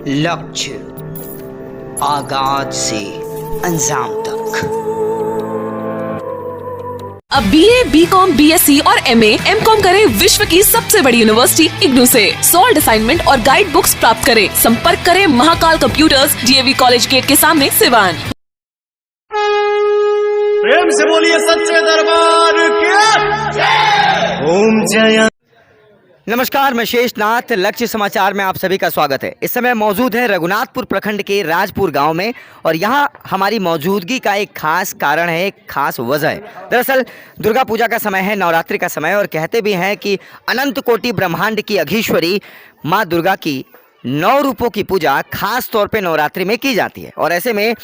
लक्ष्य आगाज से अंजाम तक। अब BA, BCom, BSc और MA, MCom करें विश्व की सबसे बड़ी यूनिवर्सिटी इग्नू से। सॉल्ड असाइनमेंट और गाइड बुक्स प्राप्त करें। संपर्क करें Mahakal computers, DAV college gate के सामने, सिवान। प्रेम से बोलिए सच्चे दरबार के ओम जय। नमस्कार, मैं शेषनाथ। लक्ष्य समाचार में आप सभी का स्वागत है। इस समय मौजूद है रघुनाथपुर प्रखंड के राजपुर गांव में और यहाँ हमारी मौजूदगी का एक खास कारण है, एक खास वजह है। दरअसल दुर्गा पूजा का समय है, नवरात्रि का समय, और कहते भी हैं कि अनंत कोटि ब्रह्मांड की अधीश्वरी माँ दुर्गा की 9 रूपों की पूजा खास तौर पे नवरात्रि में की जाती है। और ऐसे में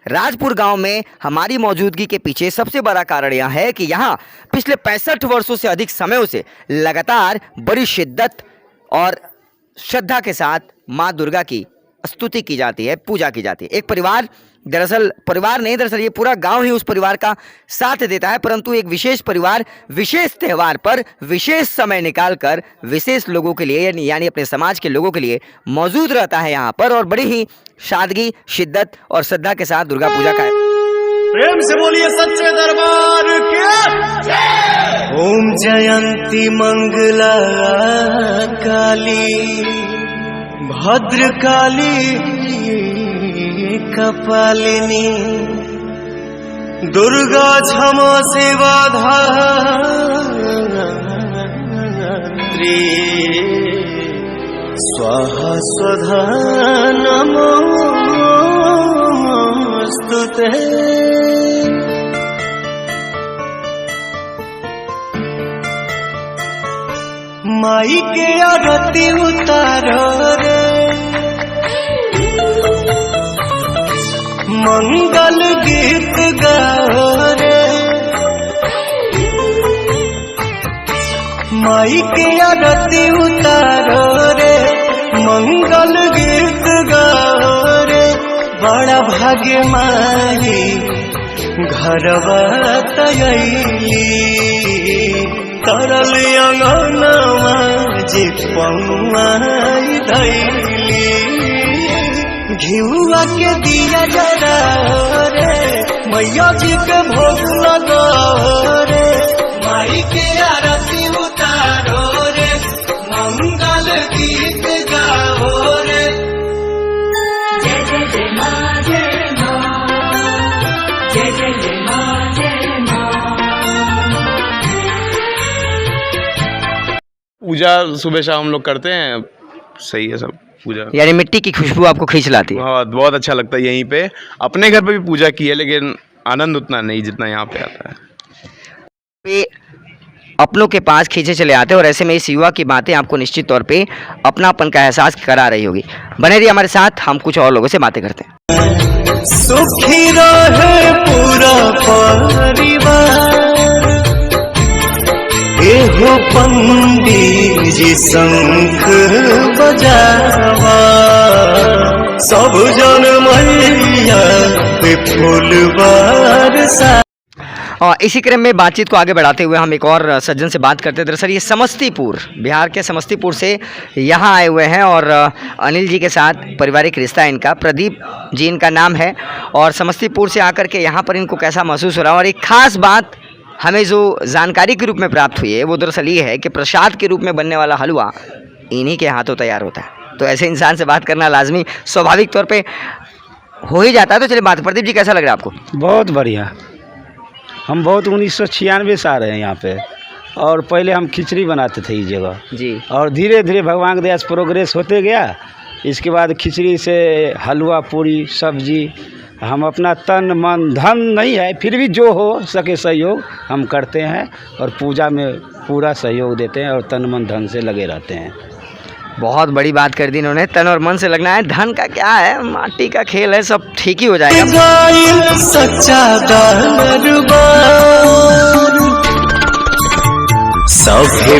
राजपुर गांव में हमारी मौजूदगी के पीछे सबसे बड़ा कारण यह है कि यहाँ पिछले 65 वर्षों से अधिक समयों से लगातार बड़ी शिद्दत और श्रद्धा के साथ माँ दुर्गा की स्तुति की जाती है, पूजा की जाती है। एक परिवार, दरअसल ये पूरा गांव ही उस परिवार का साथ देता है, परंतु एक विशेष परिवार विशेष त्यौहार पर विशेष समय निकालकर विशेष लोगों के लिए यानी अपने समाज के लोगों के लिए मौजूद रहता है यहाँ पर, और बड़ी ही सादगी, शिद्दत और श्रद्धा के साथ दुर्गा पूजा का प्रेम से बोलिए सच्चे दरबार के ओम जयंती मंगला काली भद्रकाली कपालिनी दुर्गा क्षमा सेवा धात्री स्वाहा स्वधा नमोस्तुते। माई के आरती उतारो रे, मंगल गीत गाओ रे, माई के आरती उतारो रे, मंगल गीत गाओ रे। बड़ा भाग्य माई घरवा तयली तरल अंगनवा जे पौआई धैली घिउआ के दिया जरा रे, मैया जी के भोग लगाओ रे, माई के आरती उतारो रे, मंगल गीत गाओ रे। जय जय जय माँ जय माँ, जय जय जय माँ जय माँ। पूजा सुबह शाम हम लोग करते हैं, सही है सब पूजा। यानी मिट्टी की खुशबू आपको खींच लाती है। बहुत अच्छा लगता है। यहीं पे अपने घर पे भी पूजा की है, लेकिन आनंद उतना नहीं जितना यहाँ पे आता है। अपनों के पास खींचे चले आते हैं, और ऐसे में इस युवा की बातें आपको निश्चित तौर पे अपनापन का एहसास करा रही होगी। बने रहिए हमारे साथ, हम कुछ और लोगों से बातें करते हैं। सुखी रहे पूरा परिवार, एहो पंडित जी शंख बजावा, सब जन मैया पे फूल बरसा। और इसी क्रम में बातचीत को आगे बढ़ाते हुए हम एक और सज्जन से बात करते हैं। दरअसल ये समस्तीपुर, बिहार के समस्तीपुर से यहाँ आए हुए हैं, और अनिल जी के साथ पारिवारिक रिश्ता है इनका, प्रदीप जी इनका नाम है। और समस्तीपुर से आकर के यहाँ पर इनको कैसा महसूस हो रहा है, और एक ख़ास बात हमें जो जानकारी के रूप में प्राप्त हुई है वो दरअसल ये है कि प्रसाद के रूप में बनने वाला हलवा इन्हीं के हाथों तैयार होता है। तो ऐसे इंसान से बात करना लाजमी स्वाभाविक तौर पे हो ही जाता है। तो चलिए बात, प्रदीप जी कैसा लग रहा है आपको? बहुत बढ़िया। हम बहुत 1996 से आ रहे हैं यहाँ पे, और पहले हम खिचड़ी बनाते थे इस जगह जी, और धीरे धीरे भगवान की दया से प्रोग्रेस होते गया। इसके बाद खिचड़ी से हलवा, पूरी, सब्जी, हम अपना तन मन धन नहीं है, फिर भी जो हो सके सहयोग हम करते हैं, और पूजा में पूरा सहयोग देते हैं, और तन मन धन से लगे रहते हैं। बहुत बड़ी बात कर दी इन्होंने, तन और मन से लगना है, धन का क्या है, माटी का खेल है, सब ठीक ही हो जाएगा। सच्चा दरबार सभे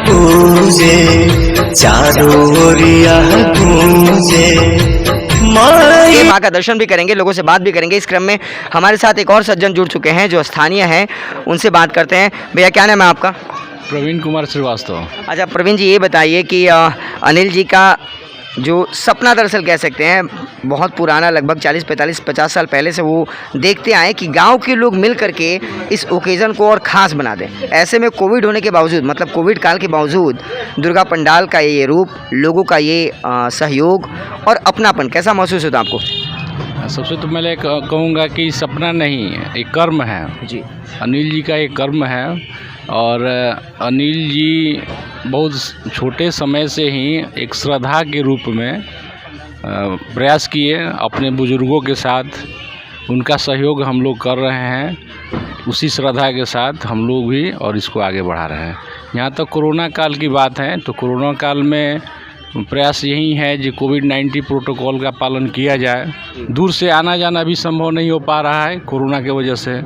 पूजे चारों ओरिया गूंजे, माँ का दर्शन भी करेंगे, लोगों से बात भी करेंगे। इस क्रम में हमारे साथ एक और सज्जन जुड़ चुके हैं जो स्थानीय हैं, उनसे बात करते हैं। भैया क्या नाम है आपका? प्रवीण कुमार श्रीवास्तव। अच्छा प्रवीण जी, ये बताइए कि अनिल जी का जो सपना दरअसल कह सकते हैं, बहुत पुराना, लगभग 40, 45, 50 साल पहले से वो देखते आए कि गांव के लोग मिल करके इस ओकेज़न को और ख़ास बना दें। ऐसे में कोविड होने के बावजूद, मतलब कोविड काल के बावजूद, दुर्गा पंडाल का ये रूप, लोगों का ये सहयोग और अपनापन कैसा महसूस होता आपको? सबसे तो मैं कहूँगा कि सपना नहीं है, एक कर्म है जी। अनिल जी का एक कर्म है। और अनिल जी बहुत छोटे समय से ही एक श्रद्धा के रूप में प्रयास किए अपने बुजुर्गों के साथ। उनका सहयोग हम लोग कर रहे हैं, उसी श्रद्धा के साथ हम लोग भी और इसको आगे बढ़ा रहे हैं। यहाँ तक कोरोना काल की बात है तो कोरोना काल में प्रयास यही है कि कोविड-19 प्रोटोकॉल का पालन किया जाए। दूर से आना जाना भी संभव नहीं हो पा रहा है कोरोना के वजह से,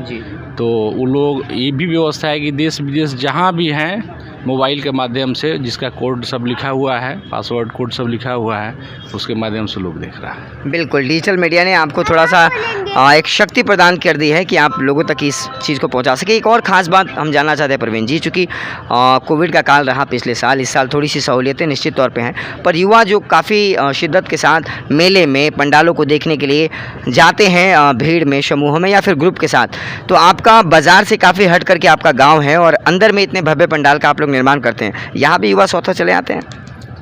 तो वो लोग ये भी व्यवस्था है कि देश विदेश जहाँ भी हैं मोबाइल के माध्यम से, जिसका कोड सब लिखा हुआ है, पासवर्ड कोड सब लिखा हुआ है, उसके माध्यम से लोग देख रहा है। बिल्कुल, डिजिटल मीडिया ने आपको थोड़ा सा एक शक्ति प्रदान कर दी है कि आप लोगों तक इस चीज़ को पहुंचा सके। एक और ख़ास बात हम जानना चाहते हैं प्रवीण जी, चूँकि कोविड का काल रहा पिछले साल, इस साल थोड़ी सी सहूलियतें निश्चित तौर पे हैं, पर युवा जो काफ़ी शिद्दत के साथ मेले में, पंडालों को देखने के लिए जाते हैं भीड़ में, समूहों में या फिर ग्रुप के साथ, तो आपका बाज़ार से काफ़ी हट करके आपका गाँव है और अंदर में इतने भव्य पंडाल का आप लोग निर्माण करते हैं, यहाँ भी युवा स्वतः चले आते हैं?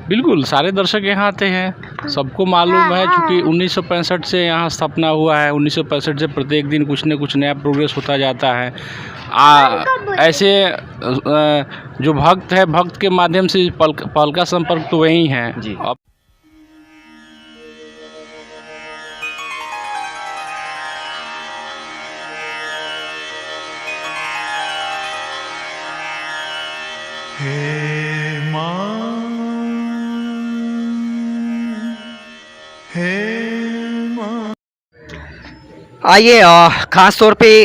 बिल्कुल, सारे दर्शक यहाँ आते हैं। सबको मालूम है चूँकि 1965 से यहाँ स्थापना हुआ है, 1965 से प्रत्येक दिन कुछ न कुछ नया प्रोग्रेस होता जाता है। ऐसे जो भक्त है, भक्त के माध्यम से पल का संपर्क तो वही है जी। हे माँ, हे माँ। आइए ख़ास तौर पे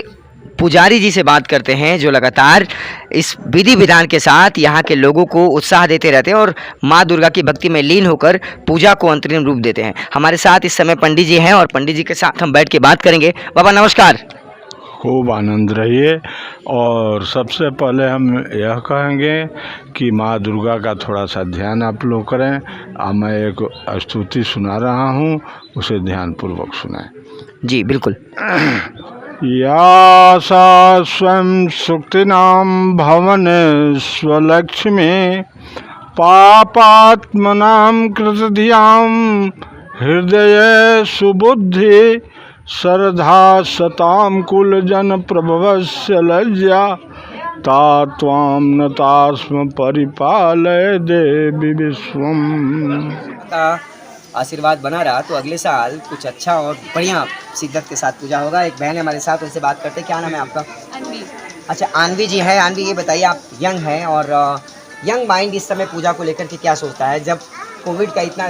पुजारी जी से बात करते हैं, जो लगातार इस विधि विधान के साथ यहाँ के लोगों को उत्साह देते रहते हैं और माँ दुर्गा की भक्ति में लीन होकर पूजा को अंतरिम रूप देते हैं। हमारे साथ इस समय पंडित जी हैं और पंडित जी के साथ हम बैठ के बात करेंगे। बाबा नमस्कार। खूब आनंद रहिए। और सबसे पहले हम यह कहेंगे कि माँ दुर्गा का थोड़ा सा ध्यान आप लोग करें। मैं एक स्तुति सुना रहा हूँ, उसे ध्यानपूर्वक सुनाएं। जी बिल्कुल। या सा स्वयं सुक्तिनां भवन स्वलक्ष्मी पापात्मनां कृतधियां हृदय सुबुद्धि श्रद्धा सतां कुलजन प्रभवस्य लज्जा तात्वां नतास्म परिपालय देवी विश्वम। आशीर्वाद बना रहा तो अगले साल कुछ अच्छा और बढ़िया शिद्दत के साथ पूजा होगा। एक बहन है हमारे साथ, उनसे बात करते हैं। क्या नाम है आपका? अनवी। अच्छा, आणवी जी है। आणवी, ये बताइए, आप यंग हैं और यंग माइंड इस समय पूजा को लेकर के क्या सोचता है, जब कोविड का इतना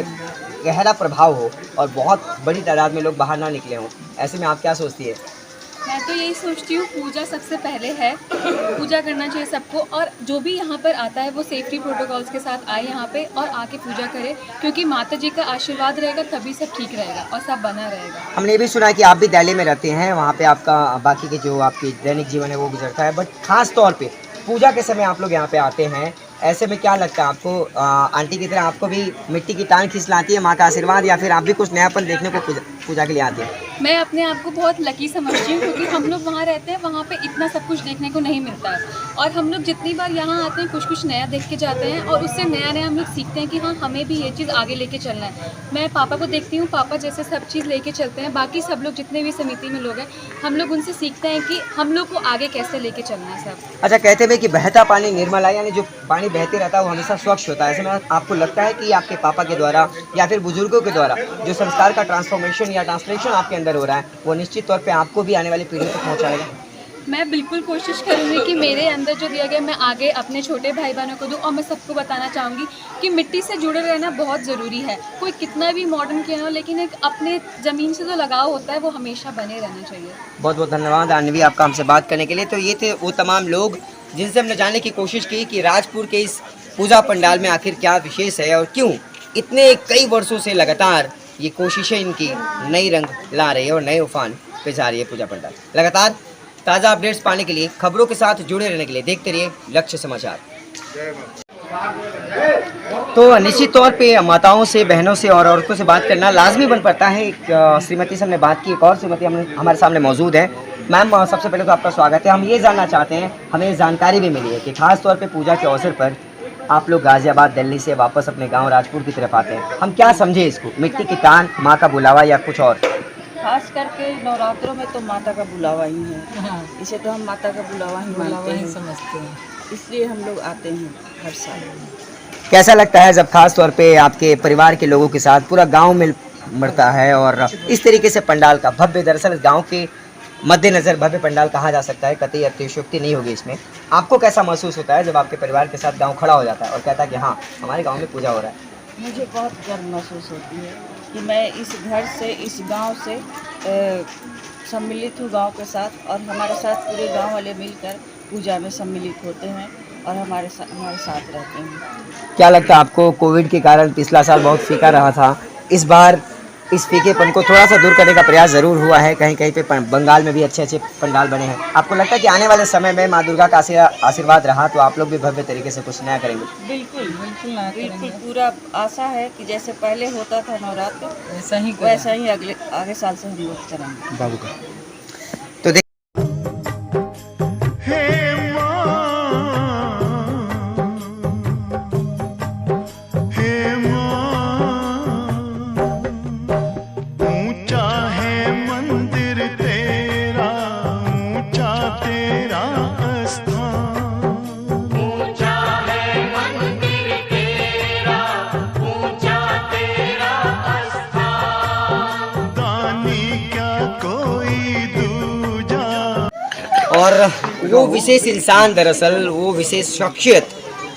गहरा प्रभाव हो और बहुत बड़ी तादाद में लोग बाहर ना निकले हों, ऐसे में आप क्या सोचती है? मैं तो यही सोचती हूँ, पूजा सबसे पहले है, पूजा करना चाहिए सबको, और जो भी यहाँ पर आता है वो सेफ्टी प्रोटोकॉल्स के साथ आए यहाँ पे और आके पूजा करे, क्योंकि माता जी का आशीर्वाद रहेगा तभी सब ठीक रहेगा और सब बना रहेगा। हमने ये भी सुना है कि आप भी दिल्ली में रहते हैं, वहाँ पे आपका बाकी के जो आपकी दैनिक जीवन है वो गुजरता है, बट खास तौर पे पूजा के समय आप लोग यहाँ पे आते हैं, ऐसे में क्या लगता है आपको, आंटी की तरह आपको भी मिट्टी की टांग खिंचलाती है माँ का आशीर्वाद, या फिर आप भी कुछ नयापन देखने को पूजा के लिए आते हैं? मैं अपने आप को बहुत लकी समझती हूँ, क्योंकि हम लोग वहाँ रहते हैं, वहाँ पे इतना सब कुछ देखने को नहीं मिलता है, और हम लोग जितनी बार यहाँ आते हैं कुछ कुछ नया देख के जाते हैं और उससे नया नया हम लोग सीखते हैं कि हाँ हमें भी ये चीज़ आगे लेके चलना है। मैं पापा को देखती हूँ, पापा जैसे सब चीज़ लेके चलते हैं, बाकी सब लोग जितने भी समिति में लोग हैं हम लोग उनसे सीखते हैं कि हम लोग को आगे कैसे लेके चलना है सब। अच्छा, कहते हैं कि बहता पानी निर्मल है, यानी जो पानी बहते रहता है वो हमेशा स्वच्छ होता है। ऐसे में आपको लगता है कि आपके पापा के द्वारा या फिर बुजुर्गों के द्वारा जो संस्कार का ट्रांसफॉर्मेशन या ट्रांसलेशन आपके अंदर हो रहा है वो निश्चित तौर पे आपको भी आने वाली पीढ़ी तक पहुंचाएगा? मैं बिल्कुल कोशिश करूँगी कि मेरे अंदर जो दिया गया मैं आगे अपने छोटे भाई बहनों को दूँ, और मैं सबको बताना चाहूँगी कि मिट्टी से जुड़े रहना बहुत ज़रूरी है। कोई कितना भी मॉडर्न किया हो, लेकिन एक अपने ज़मीन से जो लगाव होता है वो हमेशा बने रहना चाहिए। बहुत बहुत धन्यवाद आणवी आपका हमसे बात करने के लिए। तो ये थे वो तमाम लोग जिनसे हमने जानने की कोशिश की कि राजपुर के इस पूजा पंडाल में आखिर क्या विशेष है और क्यों इतने कई वर्षों से लगातार ये कोशिशें इनकी नई रंग ला रही है और नए उफान पे जा रही है पूजा पंडाल। लगातार ताज़ा अपडेट्स पाने के लिए, खबरों के साथ जुड़े रहने के लिए देखते रहिए लक्ष्य समाचार। तो निश्चित तौर पे माताओं से, बहनों से और औरतों से बात करना लाजमी बन पड़ता है। एक श्रीमती से हमने बात की, एक और श्रीमती हमारे सामने मौजूद है। मैम, सबसे पहले तो आपका स्वागत है। हम ये जानना चाहते हैं, हमें जानकारी भी मिली है कि खास तौर पे पूजा के अवसर पर आप लोग गाज़ियाबाद, दिल्ली से वापस अपने गांव राजपुर की तरफ आते हैं। हम क्या समझे इसको, मिट्टी की तान, माँ का बुलावा या कुछ और? खास करके नवरात्रों में तो माता का बुलावा ही है। इसे तो हम माता का बुलावा ही समझते हैं, इसलिए हम लोग आते हैं हर साल। कैसा लगता है जब खास तौर पे आपके परिवार के लोगों के साथ पूरा गांव मिल मरता है और इस तरीके से पंडाल का भव्य, दरअसल गांव के मद्देनजर भव्य पंडाल कहा जा सकता है, कतई अतिशयोक्ति नहीं होगी इसमें। आपको कैसा महसूस होता है जब आपके परिवार के साथ गांव खड़ा हो जाता है और कहता है कि हाँ, हमारे गांव में पूजा हो रहा है? मुझे बहुत गर्व महसूस होती है कि मैं इस घर से, इस गांव से सम्मिलित हूँ गांव के साथ, और हमारे साथ पूरे गांव वाले मिलकर पूजा में सम्मिलित होते हैं और हमारे साथ रहते हैं। क्या लगता है आपको, कोविड के कारण पिछला साल बहुत फीका रहा था, इस बार इस फीकेपन को थोड़ा सा दूर करने का प्रयास ज़रूर हुआ है? कहीं कहीं पे बंगाल में भी अच्छे अच्छे पंडाल बने हैं। आपको लगता है कि आने वाले समय में माँ दुर्गा का आशीर्वाद रहा तो आप लोग भी भव्य तरीके से कुछ नया करेंगे? बिल्कुल पूरा आशा है कि जैसे पहले होता था नवरात्र, वैसा ही आगे साल से हम लोग करेंगे। बाबू का और वो विशेष इंसान, दरअसल वो विशेष शख्सियत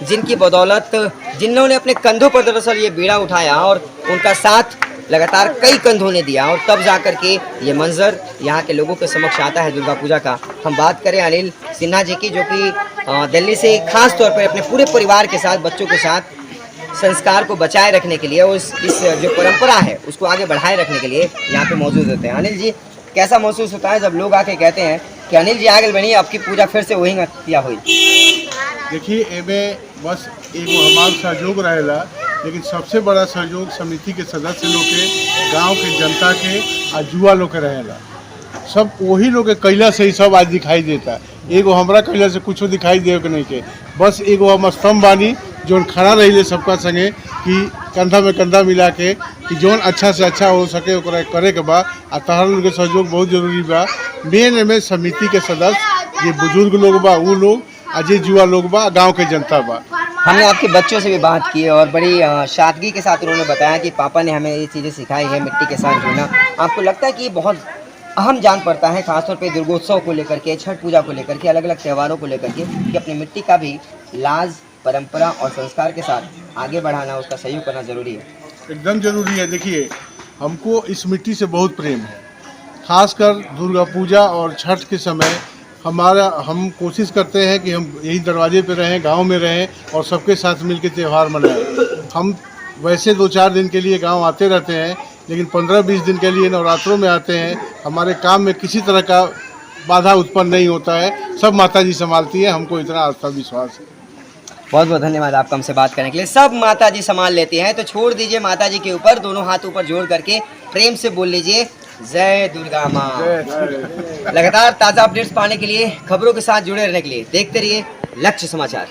जिनकी बदौलत, जिन्होंने अपने कंधों पर दरअसल ये बीड़ा उठाया और उनका साथ लगातार कई कंधों ने दिया और तब जाकर के ये मंजर यहाँ के लोगों के समक्ष आता है दुर्गा पूजा का। हम बात करें अनिल सिन्हा जी की, जो कि दिल्ली से खास तौर पर अपने पूरे परिवार के साथ, बच्चों के साथ संस्कार को बचाए रखने के लिए और इस जो परंपरा है उसको आगे बढ़ाए रखने के लिए यहाँ पे मौजूद होते हैं। अनिल जी, कैसा महसूस होता है जब लोग आके कहते हैं कि अनिल जी आगे बढ़िए, आपकी पूजा फिर से वही किया हुई? देखिए, एमे बस एगो हमार सहयोग रहेला, लेकिन सबसे बड़ा सहयोग समिति के सदस्य लोग के, गांव के जनता के आ युवा लोग के रहेला। सब वही लोग के कैला से ही सब आज दिखाई देता। एगो हमरा कैला से कुछ दिखाई दे के नहीं के, बस एगो हम स्तंभ बानी जो खड़ा रही सबका संगे कि कंधा में कंधा मिला के कि जौन अच्छा से अच्छा हो सके ओकरा करे के बा। आ तहर लोग के सहयोग बहुत जरूरी बा। मेन में समिति के सदस्य, ये बुजुर्ग लोग बा, वो लोग आ जे युवा लोग बा, गांव के जनता बा। हमने आपके बच्चों से भी बात की और बड़ी सादगी के साथ उन्होंने बताया कि पापा ने हमें ये चीज़ें सिखाई है, मिट्टी के साथ जुड़ना। आपको लगता है कि ये बहुत अहम जान पड़ता है, खासतौर पे दुर्गोत्सव को लेकर के, छठ पूजा को लेकर के, अलग अलग त्योहारों को लेकर के, कि अपनी मिट्टी का भी लाज, परंपरा और संस्कार के साथ आगे बढ़ाना, उसका सहयोग करना जरूरी है? एकदम जरूरी है। देखिए, हमको इस मिट्टी से बहुत प्रेम है, खासकर दुर्गा पूजा और छठ के समय हम कोशिश करते हैं कि हम यही दरवाजे पे रहें, गांव में रहें और सबके साथ मिलकर त्यौहार मनाएं। हम वैसे 2-4 दिन के लिए गांव आते रहते हैं, लेकिन 15-20 दिन के लिए नवरात्रों में आते हैं। हमारे काम में किसी तरह का बाधा उत्पन्न नहीं होता है, सब माता जी संभालती है, हमको इतना आस्था विश्वास है। बहुत बहुत धन्यवाद आपका हमसे बात करने के लिए। सब माता जी संभाल लेती हैं, तो छोड़ दीजिए माता जी के ऊपर, दोनों हाथ ऊपर जोड़ करके प्रेम से बोल लीजिए, जय दुर्गा माँ। लगातार ताज़ा अपडेट्स पाने के लिए, खबरों के साथ जुड़े रहने के लिए देखते रहिए लक्ष्य समाचार।